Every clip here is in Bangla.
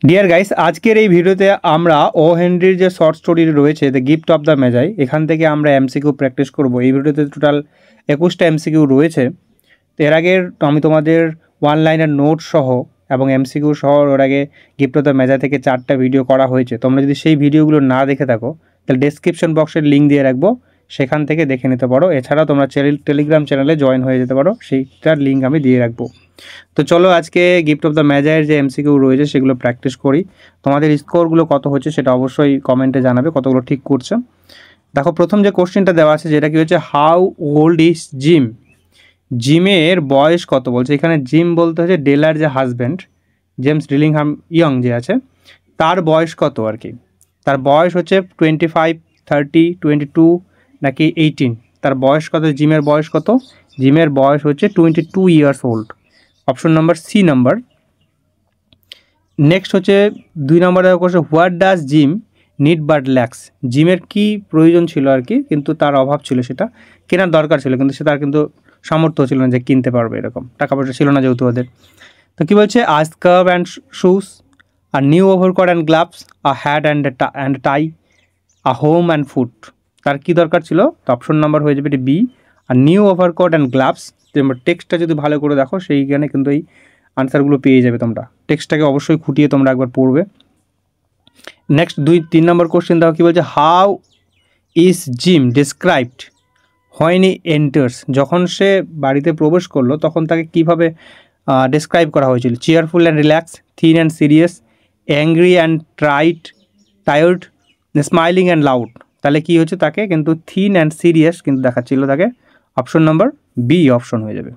ডিয়ার গাইস, আজকের এই ভিডিওতে আমরা ও হেনরির যে শর্ট স্টোরি রয়েছে দ্য গিফট অফ দ্য মেজাই, এখান থেকে আমরা এমসিকিউ প্র্যাকটিস করব। এই ভিডিওতে টোটাল 21টা এমসিকিউ রয়েছে। তো এর আগের আমি তোমাদের ওয়ান লাইনের নোট সহ এবং এমসিকিউ সহ ওর আগে গিফট অফ দ্য মেজাই থেকে 4টা ভিডিও করা হয়েছে। তোমরা যদি সেই ভিডিওগুলো না দেখে থাকো তাহলে ডেসক্রিপশন বক্সের লিঙ্ক দিয়ে রাখবো, সেখান থেকে দেখে নিতে পারো। এছাড়াও তোমরা টেলিগ্রাম চ্যানেলে জয়েন হয়ে যেতে পারো, সেইটার লিঙ্ক আমি দিয়ে রাখবো। তো চলো আজকে গিফট অফ দ্য মেজাইয়ের যে এমসিকিউ রয়েছে সেগুলো প্র্যাকটিস করি। তোমাদের স্কোরগুলো কত হচ্ছে সেটা অবশ্যই কমেন্টে জানাবে, কতগুলো ঠিক করছে। দেখো, প্রথম যে কোশ্চেনটা দেওয়া আছে যেটা কি হচ্ছে, হাউ ওল্ড ইজ জিম। জিমের বয়স কত বলছে। এখানে জিম বলতে হচ্ছে ডেলার যে হাজব্যান্ড জেমস ডিলিংহাম ইয়ং যে আছে, তার বয়স কত আর কি। তার বয়স হচ্ছে 25, 30, 22 নাকি 18। তার বয়স কত, জিমের বয়স কত? জিমের বয়স হচ্ছে 22 years old. Option number C number. Next হচ্ছে 2 নম্বর দেওয়া question, what does Jim need but lacks. জিমের কি প্রয়োজন ছিল আর কি, কিন্তু তার অভাব ছিল, সেটা কেনার দরকার ছিল কিন্তু সে তার কিন্তু সামর্থ্য ছিল না যে কিনতে পারবে, এরকম টাকা পয়সা ছিল না যেহেতু ওদের। তো কী বলছে, a scarf and shoes, a new overcoat and gloves, a hat and tie, a home and food. তার কী দরকার ছিল? তো অপশন নাম্বার হয়ে যাবে এটি বি, আর নিউ ওভারকোট অ্যান্ড গ্লাভস। তোমরা টেক্সটটা যদি ভালো করে দেখো সেইখানে কিন্তু এই আনসারগুলো পেয়ে যাবে। তোমরা টেক্সটটাকে অবশ্যই খুঁটিয়ে তোমরা একবার পড়বে। নেক্সট 2-3 নম্বর কোশ্চেন দেখো কী বলছে, how is gym described when he enters. যখন সে বাড়িতে প্রবেশ করলো তখন তাকে কীভাবে ডিসক্রাইব করা হয়েছিল? Cheerful and relax, thin and serious, angry and tired, smiling and loud. তাহলে কী হচ্ছে, তাকে কিন্তু থিন অ্যান্ড সিরিয়াস কিন্তু দেখাচ্ছিল তাকে। অপশন নাম্বার বি অপশন হয়ে যাবে।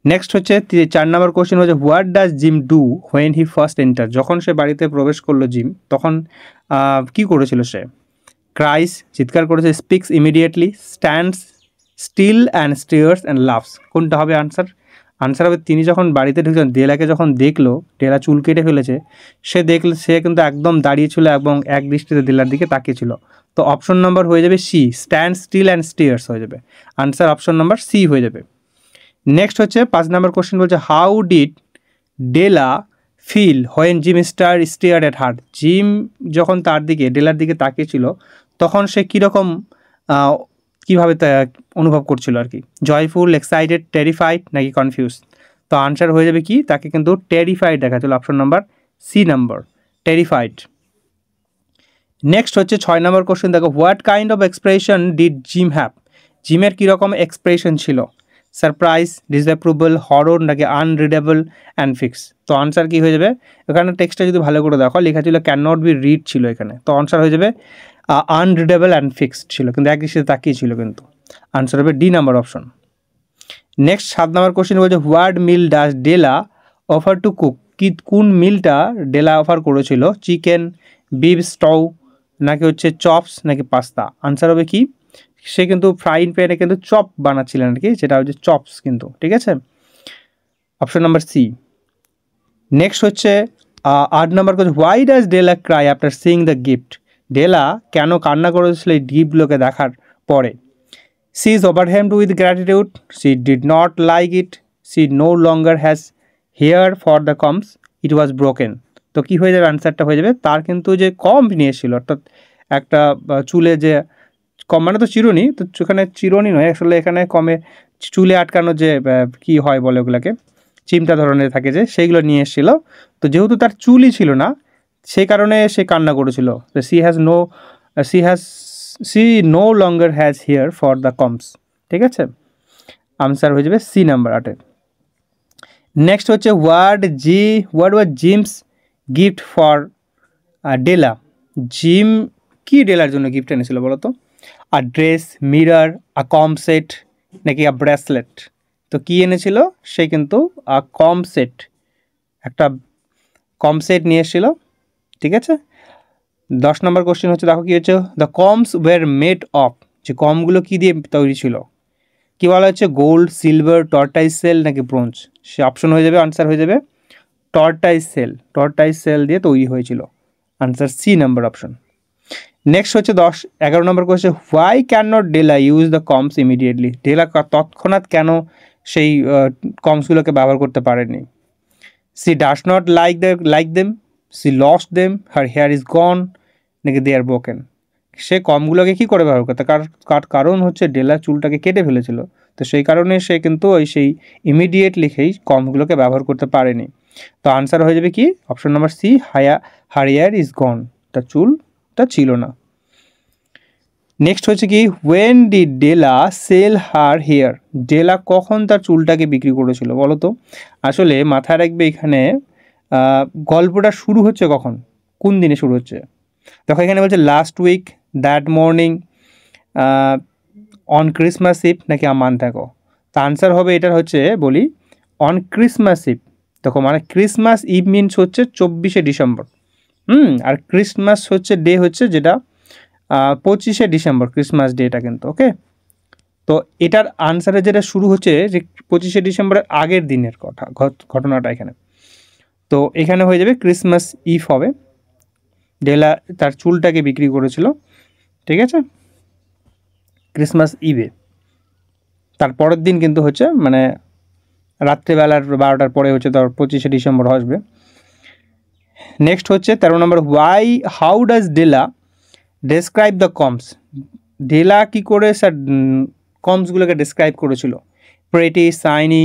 নেক্সট হচ্ছে 4 নম্বর কোশ্চেন হচ্ছে, what does gym do when he first enter. যখন সে বাড়িতে প্রবেশ করলো জিম, তখন কি করেছিল সে? ক্রাইস, চিৎকার করেছে, speaks immediately, stands still and stairs and loves. কোনটা হবে আনসার? আনসার হবে, তিনি যখন বাড়িতে ঢুকছেন, ডেলাকে যখন দেখলো, ডেলা চুল কেটে ফেলেছে, সে কিন্তু একদম দাঁড়িয়েছিল এবং এক দৃষ্টিতে ডেলার দিকে তাকিয়েছিল। তো অপশন নাম্বার হয়ে যাবে C, stand still and stares হয়ে যাবে। আনসার অপশন নাম্বার সি হয়ে যাবে। নেক্সট হচ্ছে 5 নম্বর কোশ্চেন বলছে, how did Della feel when Jim stared at her. Jim যখন তার দিকে, ডেলার দিকে তাকিয়েছিল, তখন সে কীরকম কীভাবে অনুভব করছিল আর কি? জয়ফুল, এক্সাইটেড, টেরিফাইড নাকি কনফিউজ? তো আনসার হয়ে যাবে কি, তাকে কিন্তু টেরিফাইড দেখাচ্ছিল। Option number C number, terrified. Next হচ্ছে 6 নম্বর কোশ্চেন দেখো, what kind of expression did Jim have. জিমের কীরকম এক্সপ্রেশন ছিল? সারপ্রাইজ, ডিসঅ্যাপ্রুভাল, হরর নাকি আনরিডেবল অ্যান্ড ফিক্স? তো আনসার কী হয়ে যাবে? এখানে টেক্সটটা যদি ভালো করে দেখো, লেখা ছিল ক্যান নট বি রিড ছিল এখানে। তো আনসার হয়ে যাবে আনরিডেবল অ্যান্ড ফিক্সড ছিল, কিন্তু এক দৃষ্টিতে তাকিয়ে ছিল, কিন্তু আনসার হবে ডি নাম্বার অপশন। নেক্সট 7 নম্বর কোশ্চেন বলছে, what meal does Della offer to cook. কোন মিলটা ডেলা অফার করেছিল? চিকেন, বিফ স্টউ নাকি হচ্ছে চপস নাকি পাস্তা? আনসার হবে কি, সে কিন্তু ফ্রাইং প্যানে কিন্তু চপ বানাচ্ছিলেন আর কি, যেটা হচ্ছে চপস কিন্তু, ঠিক আছে। Option number C. নেক্সট হচ্ছে 8 নম্বর question, why does Della cry after seeing the gift. Della কেন কান্না করেছিল এই গিফটগুলোকে দেখার পরে? She is overwhelmed with gratitude, she did not like it, she no longer has hair for the combs, it was broken. তো কী হয়ে যাবে? আনসারটা হয়ে যাবে, তার কিন্তু যে কম নিয়েছিল, অর্থাৎ একটা চুলে যে কম মানে তো চিরুনি, তো এখানে চিরুনি নয় আসলে, এখানে কমে চুলে আটকানো যে কি হয় বলে ওগুলোকে, চিমটা ধরনের থাকে যে, সেইগুলো নিয়ে এসেছিল। তো যেহেতু তার চুলই ছিল না, সেই কারণে সে কান্না করেছিল। She no longer has hair for the combs, ঠিক আছে। আনসার হয়ে যাবে সি নাম্বার 8। নেক্সট হচ্ছে, what was Jim's gift for Della. Jim কি ডেলার জন্য গিফট এনেছিল বলো তো? A dress, mirror, a comb set নাকি আ ব্রেসলেট? তো কী এনেছিল? সে কিন্তু আ কম সেট, একটা কম সেট নিয়ে এসেছিল, ঠিক আছে। 10 নম্বর কোশ্চেন হচ্ছে, দেখো কী হচ্ছে, the comes war made of. যে কমগুলো কী দিয়ে তৈরি ছিল? কী বলা হচ্ছে, গোল্ড, সিলভার, টর্টাইজ সেল নাকি ব্রোঞ্জ? সে অপশন হয়ে যাবে, আনসার হয়ে যাবে টর্টাইজ সেল দিয়ে তৈরি হয়েছিল। Answer C number option. Next হচ্ছে 11 নম্বর question, why can not Della use the combs immediately. Della তৎক্ষণাৎ কেন সেই কমসগুলোকে ব্যবহার করতে পারেনি? She does not like them, she lost them, her hair is gone, নাকি দে আর ব্রোকেন। সে কমগুলোকে কী করে ব্যবহার করতে, কারণ হচ্ছে ডেলা চুলটাকে কেটে ফেলেছিল, তো সেই কারণে সে কিন্তু সেই ইমিডিয়েট লিখেই কমগুলোকে ব্যবহার করতে পারেনি। তো আনসার হয়ে যাবে কি option number C, her hair is gone, তার চুলটা ছিল না। নেক্সট হচ্ছে কি, when did Della sell her hair, Della কখন তার চুলটাকে বিক্রি করেছিল বলো তো। আসলে মাথায় রাখবে এখানে গল্পটা শুরু হচ্ছে কখন, কোন দিনে শুরু হচ্ছে। দেখো এখানে বলছে last week, that morning, on Christmas Eve, নাকি আ মান্থ অ্যাগো। তো আনসার হবে এটার হচ্ছে বলি অন ক্রিসমাস ইভ। দেখো মানে ক্রিসমাস ইভ মিনস হচ্ছে 24শে ডিসেম্বর, আর ক্রিসমাস হচ্ছে ডে হচ্ছে যেটা 25শে ডিসেম্বর, ক্রিসমাস ডেটা কিন্তু। ওকে, তো এটার আনসারে যেটা শুরু হচ্ছে যে 25শে ডিসেম্বরের আগের দিনের ঘটনাটা এখানে। তো এখানে হয়ে যাবে ক্রিসমাস ইভ হবে, ডেলা তার চুলটাকে বিক্রি করেছিল, ঠিক আছে, ক্রিসমাস ইভে। তার পরের দিন কিন্তু হচ্ছে মানে রাত্রেবেলার 12টার পরে হচ্ছে তার 25শে ডিসেম্বর আসবে। নেক্সট হচ্ছে 13 নম্বর, how does Della describe the combs, Della কী করে স্যার কমসগুলোকে ডেসক্রাইব করেছিল, প্রেটি, শাইনি,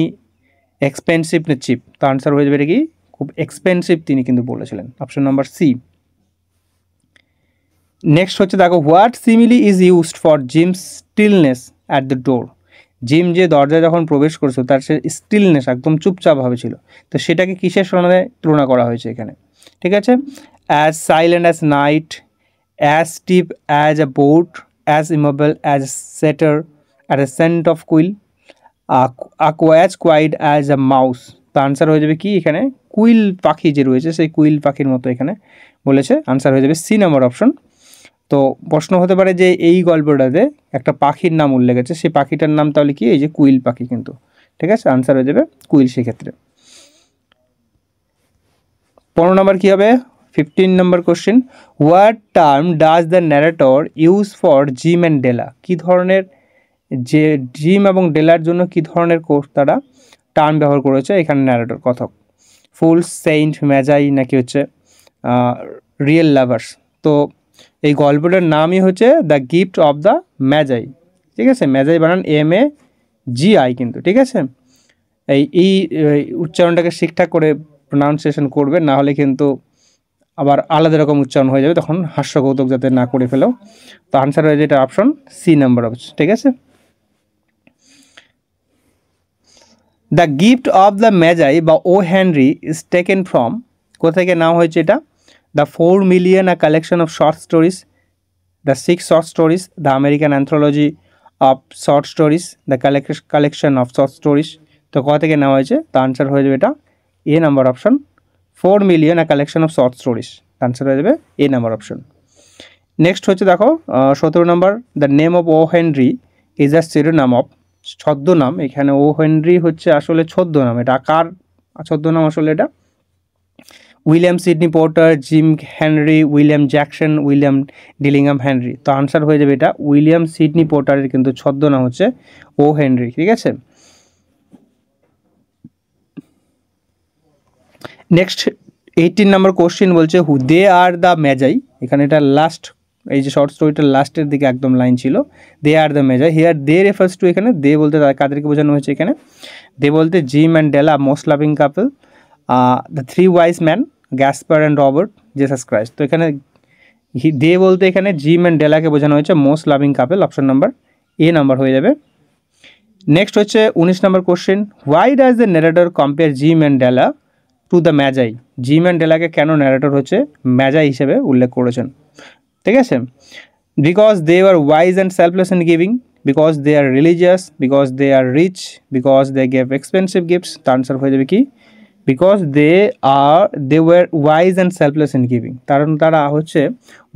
এক্সপেন্সিভ না চিপ। তো আনসার হয়ে যাবে এটা কি খুব এক্সপেন্সিভ তিনি কিন্তু বলেছিলেন, অপশন নাম্বার সি। নেক্সট হচ্ছে দেখো, what simile is used for gems stillness at the door, gym যে দরজায় যখন প্রবেশ করেছিল তার সে স্টিলনেস একদম চুপচাপভাবে ছিল, তো সেটাকে কিসের সঙ্গে তুলনা করা হয়েছে এখানে, ঠিক আছে। As silent as night, as steep as a boat, as immobile as setter at a scent of quill, as quiet as a mouse. তো আনসার হয়ে যাবে কি এখানে কুইল পাখি যে রয়েছে সেই কুইল পাখির মতো এখানে বলেছে, আনসার হয়ে যাবে সি নাম্বার অপশন। তো প্রশ্ন হতে পারে যে এই গল্পটাতে একটা পাখির নাম উল্লেখ আছে, সেই পাখিটার নাম তাহলে কি, এই যে কুইল পাখি কিন্তু, ঠিক আছে, আনসার হয়ে যাবে কুইল সেক্ষেত্রে। 15 নম্বর কী হবে, 15 নম্বর question, what term does the narrator use for Jim and Della, কী ধরনের যে জিম এবং ডেলার জন্য কী ধরনের তারা টার্ম ব্যবহার করেছে এখানে ন্যারেটর, কথক, ফুল, সেইন্ট, ম্যাজাই, নাকি হচ্ছে রিয়েল লাভার্স। তো এই গল্পটার নামই হচ্ছে দ্য গিফট অফ দ্য ম্যাজাই, ঠিক আছে, ম্যাজাই বানান MAGI কিন্তু, ঠিক আছে। এই উচ্চারণটাকে ঠিকঠাক করে প্রোনাউন্সিয়েশন করবে, না হলে কিন্তু আবার আলাদা রকম উচ্চারণ হয়ে যাবে, তখন হাস্যকৌতুক যাতে না করে ফেলো। তো আনসার হয়ে যেটা অপশন সি নাম্বার অপশন, ঠিক আছে। দ্য গিফট অফ দ্য ম্যাজাই বা ও হেনরি ইজ টেকেন ফ্রম, কোথা থেকে নেওয়া হয়েছে এটা, the 4 million a collection of short stories, the 6 short stories, the American anthology of short stories, the collection of short stories. তো কোথা থেকে নেওয়া হয়েছে, তো আনসার হয়ে যাবে এটা A number option, 4 million a collection of short stories, answer হয়ে যাবে এ নাম্বার অপশন। নেক্সট হচ্ছে দেখো 17 number, the name of O Henry is a শিরোনাম অফ, ছদ্মনাম, এখানে ও হেনরি হচ্ছে আসলে ছদ্মনাম, এটা কার ছদ্মনাম আসলে, এটা William Sydney Porter, Jim Henry, William Jackson, William Dillingham Henry. তো আনসার হয়ে যাবে এটা উইলিয়াম সিডনি পোর্টারের কিন্তু ছদ্মনাম হচ্ছে ও হেনরি, ঠিক আছে। নেক্সট 18 নম্বর কোশ্চেন বলছে, হু দে আর দ্য ম্যাজাই, এখানে এটা লাস্ট, এই যে শর্ট স্টোরিটার লাস্টের দিকে একদম লাইন ছিল, they are the Magi, here they refers to, এখানে দে বলতে কাদেরকে বোঝানো হয়েছে, এখানে দে বলতে Jim and Della most loving couple, the 3 wise man, Gaspar and Robert, Jesus Christ. তো এখানে দে বলতে এখানে জিম অ্যান্ড ডেলাকে বোঝানো হয়েছে most loving couple, option number A number হয়ে যাবে। নেক্সট হচ্ছে 19 number question, why does the narrator compare Jim and Della to the Magi, Jim and ডেলাকে কেন ন্যারেটর হচ্ছে ম্যাজাই হিসেবে উল্লেখ করেছেন, ঠিক আছে। Because they are wise and selfless in giving, because they are religious, because they are rich, because they gave expensive gifts. তো আনসার হয়ে যাবে কি, because they war wise and selfless in giving, কারণ তারা হচ্ছে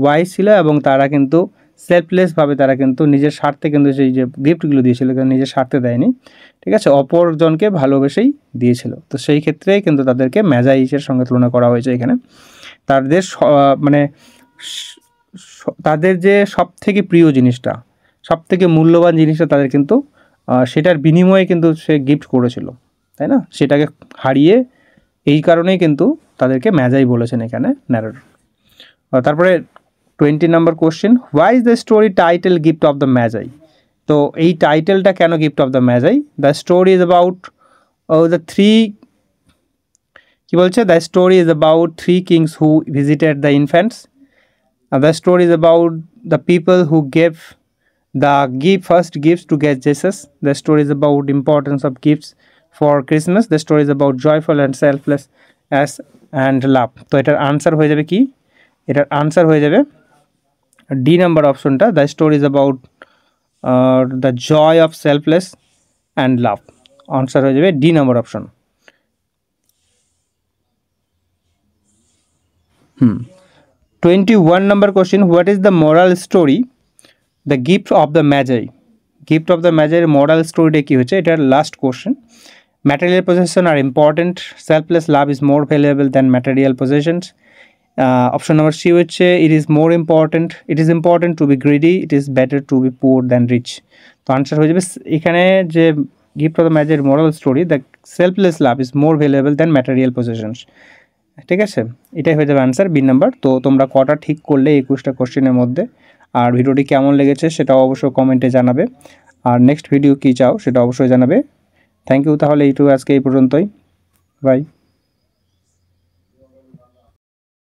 ওয়াইজ ছিল এবং তারা কিন্তু সেলফলেসভাবে তারা কিন্তু নিজের স্বার্থে কিন্তু সেই যে গিফটগুলো দিয়েছিল নিজের স্বার্থে দেয়নি, ঠিক আছে, অপরজনকে ভালোবেসেই দিয়েছিল। তো সেই ক্ষেত্রে কিন্তু তাদেরকে ম্যাজাইসের সঙ্গে তুলনা করা হয়েছে এখানে। তাদের মানে তাদের যে সব থেকে প্রিয় জিনিসটা, সব থেকে মূল্যবান জিনিসটা তাদের কিন্তু সেটার বিনিময়ে কিন্তু সে গিফট করেছিল, তাই না, সেটাকে হারিয়ে এই কারণেই কিন্তু তাদেরকে ম্যাজাই বলেছেন এখানে ন্যারেটর। তারপরে 20 number question, why is the story title gift of the Magi? তো এই টাইটেলটা কেন gift of the Magi? The story is about the three, কি বলছে, the story is about three kings who visited the infants. The story is about the people who gave the first gifts to get Jesus. The story is about importance of gifts for Christmas. The story is about joyful and selfless as and love. তো এটার আনসার হয়ে যাবে কি? এটার আনসার হয়ে যাবে ডি নাম্বার অপশনটা, the story is about the joy of selfless and love. Answer হয়ে যাবে D number option. 21 number question, what is the moral story the gift of the Magi? Gift of the ম্যাজাইয়ের মোরাল স্টোরিটা কী হচ্ছে? এটার last question. Material possession are important, selfless love is more valuable than material possessions. Option number C হচ্ছে it is important to be greedy, it is better to be poor than rich. তো আনসার হয়ে যাবে এখানে যে গিফট অফ দ্য ম্যাজাইয়ের moral story, the selfless love is more valuable than material possessions. ঠিক আছে, এটাই হয়ে যাবে আনসার বি নাম্বার। তো তোমরা কটা ঠিক করলে 21টা কোশ্চেনের মধ্যে, আর ভিডিওটি কেমন লেগেছে সেটাও অবশ্যই কমেন্টে জানাবে, আর নেক্সট ভিডিও কী চাও সেটা অবশ্যই জানাবে। Thank you. তাহলে এইটুকু আজকে এই পর্যন্তই, বাই।